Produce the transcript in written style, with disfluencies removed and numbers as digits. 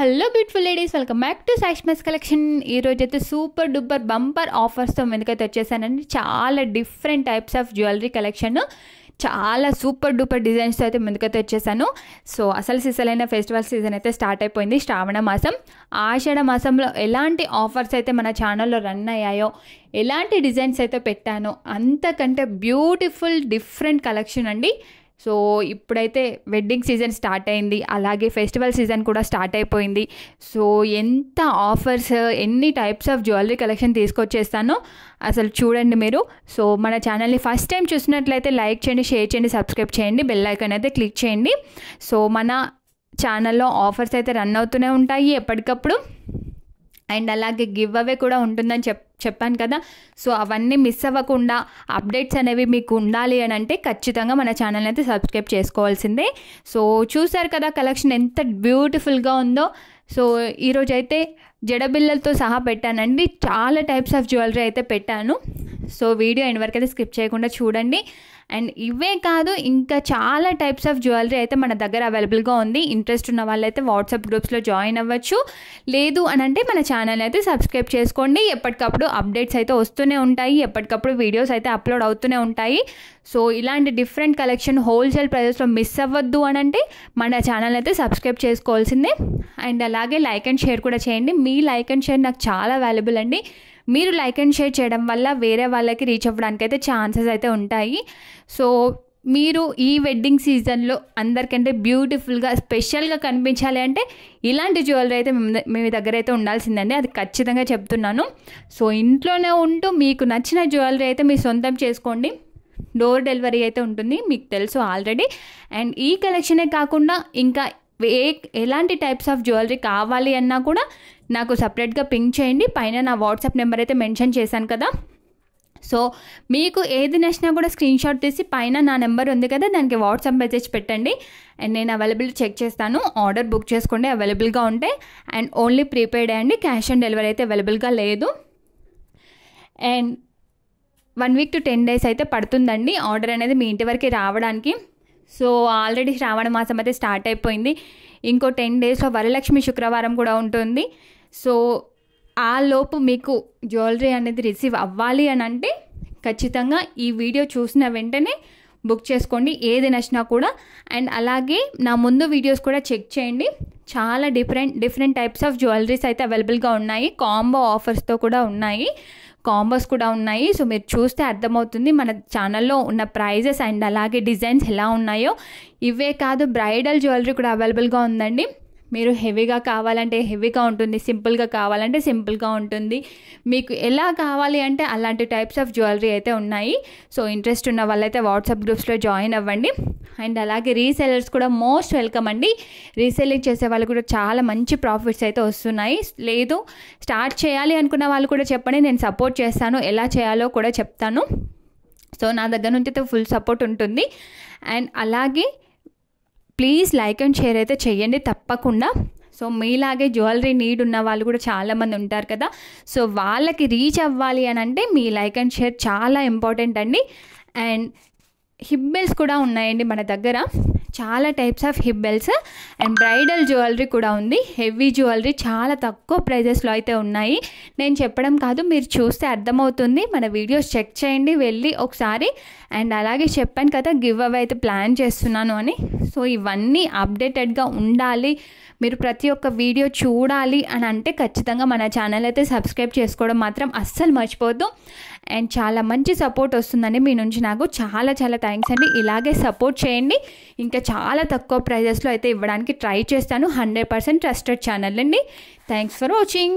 Hello beautiful ladies, welcome back to Saishma's collection. ఈరోజు అయితే super duper bumper ఆఫర్స్తో వెనుకైతే వచ్చేసానండి. చాలా different types of jewellery collection, చాలా సూపర్ డూపర్ డిజైన్స్తో అయితే ముందుకైతే వచ్చేసాను. సో అసలు సిసలైన ఫెస్టివల్ సీజన్ అయితే స్టార్ట్ అయిపోయింది. శ్రావణ మాసం, ఆషాఢ మాసంలో ఎలాంటి ఆఫర్స్ అయితే మన ఛానల్లో రన్ అయ్యాయో, ఎలాంటి డిజైన్స్ అయితే పెట్టానో అంతకంటే బ్యూటిఫుల్ డిఫరెంట్ కలెక్షన్ అండి. సో ఇప్పుడైతే వెడ్డింగ్ సీజన్ స్టార్ట్ అయింది, అలాగే ఫెస్టివల్ సీజన్ కూడా స్టార్ట్ అయిపోయింది. సో ఎంత ఆఫర్స్, ఎన్ని టైప్స్ ఆఫ్ జ్యువెలరీ కలెక్షన్ తీసుకొచ్చేస్తానో అసలు చూడండి మీరు. సో మన ఛానల్ని ఫస్ట్ టైం చూసినట్లయితే లైక్ చేయండి, షేర్ చేయండి, సబ్స్క్రైబ్ చేయండి, బెల్ ఐకాన్ అయితే క్లిక్ చేయండి. సో మన ఛానల్లో ఆఫర్స్ అయితే రన్ అవుతూనే ఉంటాయి ఎప్పటికప్పుడు. అండ్ అలాగే గివ్ అవే కూడా ఉంటుందని చెప్పాను కదా. సో అవన్నీ మిస్ అవ్వకుండా అప్డేట్స్ అనేవి మీకు ఉండాలి అని అంటే ఖచ్చితంగా మన ఛానల్ అయితే సబ్స్క్రైబ్ చేసుకోవాల్సిందే. సో చూసారు కదా కలెక్షన్ ఎంత బ్యూటిఫుల్గా ఉందో. సో ఈరోజు అయితే జడబిల్లలతో సహా పెట్టానండి. చాలా టైప్స్ ఆఫ్ జ్యువెలరీ అయితే పెట్టాను. సో వీడియో ఎండ్ వరకు అయితే స్కిప్ చేయకుండా చూడండి. అండ్ ఇవే కాదు, ఇంకా చాలా టైప్స్ ఆఫ్ జ్యువెలరీ అయితే మన దగ్గర అవైలబుల్గా ఉంది. ఇంట్రెస్ట్ ఉన్న వాళ్ళైతే వాట్సాప్ గ్రూప్స్లో జాయిన్ అవ్వచ్చు. లేదు అని అంటే మన ఛానల్ అయితే సబ్స్క్రైబ్ చేసుకోండి. ఎప్పటికప్పుడు అప్డేట్స్ అయితే వస్తూనే ఉంటాయి, ఎప్పటికప్పుడు వీడియోస్ అయితే అప్లోడ్ అవుతూనే ఉంటాయి. సో ఇలాంటి డిఫరెంట్ కలెక్షన్ హోల్సేల్ ప్రైజెస్లో మిస్ అవ్వద్దు అని అంటే మన ఛానల్ అయితే సబ్స్క్రైబ్ చేసుకోవాల్సిందే. అండ్ అలాగే లైక్ అండ్ షేర్ కూడా చేయండి. మీ లైక్ అండ్ షేర్ నాకు చాలా వాల్యుబుల్ అండి. మీరు లైక్ అండ్ షేర్ చేయడం వల్ల వేరే వాళ్ళకి రీచ్ అవ్వడానికి అయితే ఛాన్సెస్ అయితే ఉంటాయి. సో మీరు ఈ వెడ్డింగ్ సీజన్లో అందరికంటే బ్యూటిఫుల్గా స్పెషల్గా కనిపించాలి అంటే ఇలాంటి జ్యువెలరీ అయితే మీ దగ్గర అయితే ఉండాల్సిందండి, అది ఖచ్చితంగా చెప్తున్నాను. సో ఇంట్లోనే ఉంటూ మీకు నచ్చిన జ్యువెలరీ అయితే మీరు సొంతం చేసుకోండి. డోర్ డెలివరీ అయితే ఉంటుంది, మీకు తెలుసు ఆల్రెడీ. అండ్ ఈ కలెక్షనే కాకుండా ఇంకా ఎలాంటి టైప్స్ ఆఫ్ జ్యువెలరీ కావాలి అన్నా కూడా నాకు సపరేట్గా పింక్ చేయండి. పైన నా వాట్సాప్ నెంబర్ అయితే మెన్షన్ చేశాను కదా. సో మీకు ఏది నచ్చినా కూడా స్క్రీన్ షాట్ తీసి పైన నా నెంబర్ ఉంది కదా, దానికి వాట్సాప్ మెసేజ్ పెట్టండి. అండ్ నేను అవైలబిలిటీ చెక్ చేస్తాను. ఆర్డర్ బుక్ చేసుకోండి అవైలబుల్గా ఉంటే. అండ్ ఓన్లీ ప్రీపెయిడ్ అండి, క్యాష్ ఆన్ డెలివరీ అయితే అవైలబుల్గా లేదు. అండ్ 1 week to 10 days అయితే పడుతుందండి ఆర్డర్ అనేది మీ ఇంటి వరకు రావడానికి. సో ఆల్రెడీ శ్రావణ మాసం అయితే స్టార్ట్ అయిపోయింది. ఇంకో 10 daysలో వరలక్ష్మి శుక్రవారం కూడా ఉంటుంది. సో ఆ లోపు మీకు జ్యువెలరీ అనేది రిసీవ్ అవ్వాలి అని అంటే ఖచ్చితంగా ఈ వీడియో చూసిన వెంటనే బుక్ చేసుకోండి, ఏది నచ్చినా కూడా. అండ్ అలాగే నా ముందు వీడియోస్ కూడా చెక్ చేయండి. చాలా డిఫరెంట్ టైప్స్ ఆఫ్ జ్యువెలరీస్ అయితే అవైలబుల్గా ఉన్నాయి. కాంబో ఆఫర్స్తో కూడా ఉన్నాయి, కాంబోస్ కూడా ఉన్నాయి. సో మీరు చూస్తే అర్థమవుతుంది మన ఛానల్లో ఉన్న ప్రైజెస్ అండ్ అలాగే డిజైన్స్ ఎలా ఉన్నాయో. ఇవే కాదు, బ్రైడల్ జ్యువెలరీ కూడా అవైలబుల్గా ఉందండి. మీరు హెవీగా కావాలంటే హెవీగా ఉంటుంది, సింపుల్గా కావాలంటే సింపుల్గా ఉంటుంది. మీకు ఎలా కావాలి అంటే అలాంటి టైప్స్ ఆఫ్ జ్యువెలరీ అయితే ఉన్నాయి. సో ఇంట్రెస్ట్ ఉన్న వాళ్ళైతే వాట్సాప్ గ్రూప్స్లో జాయిన్ అవ్వండి. అండ్ అలాగే రీసెలర్స్ కూడా మోస్ట్ వెల్కమ్ అండి. రీసెల్లింగ్ చేసే వాళ్ళు కూడా చాలా మంచి ప్రాఫిట్స్ అయితే వస్తున్నాయి. లేదు స్టార్ట్ చేయాలి అనుకున్న వాళ్ళు కూడా చెప్పండి, నేను సపోర్ట్ చేస్తాను, ఎలా చేయాలో కూడా చెప్తాను. సో నా దగ్గర నుంచి అయితే ఫుల్ సపోర్ట్ ఉంటుంది. అండ్ అలాగే ప్లీజ్ లైక్ అండ్ షేర్ అయితే చెయ్యండి తప్పకుండా. సో మీలాగే జ్యువెలరీ నీడ్ ఉన్న వాళ్ళు కూడా చాలామంది ఉంటారు కదా. సో వాళ్ళకి రీచ్ అవ్వాలి అని అంటే మీ లైక్ అండ్ షేర్ చాలా ఇంపార్టెంట్ అండి. అండ్ హిప్ బెల్ట్స్ కూడా ఉన్నాయండి మన దగ్గర, చాలా types of hip belts. And bridal jewellery కూడా ఉంది. హెవీ జ్యువెలరీ చాలా తక్కువ ప్రైజెస్లో అయితే ఉన్నాయి. నేను చెప్పడం కాదు, మీరు చూస్తే అర్థమవుతుంది. మన వీడియోస్ చెక్ చేయండి వెళ్ళి ఒకసారి. అండ్ అలాగే చెప్పాను కదా గివ్ అవే అయితే ప్లాన్ చేస్తున్నాను అని. సో ఇవన్నీ అప్డేటెడ్గా ఉండాలి, మీరు ప్రతి ఒక్క వీడియో చూడాలి అని అంటే ఖచ్చితంగా మన ఛానల్ అయితే సబ్స్క్రైబ్ చేసుకోవడం మాత్రం అస్సలు మర్చిపోద్దు. అండ్ చాలా మంచి సపోర్ట్ వస్తుందండి మీ నుంచి నాకు. చాలా థ్యాంక్స్ అండి. ఇలాగే సపోర్ట్ చేయండి. ఇంకా చాలా తక్కువ ప్రైజెస్లో అయితే ఇవ్వడానికి ట్రై చేస్తాను. 100% ట్రస్టెడ్ ఛానల్ అండి. Thanks for watching.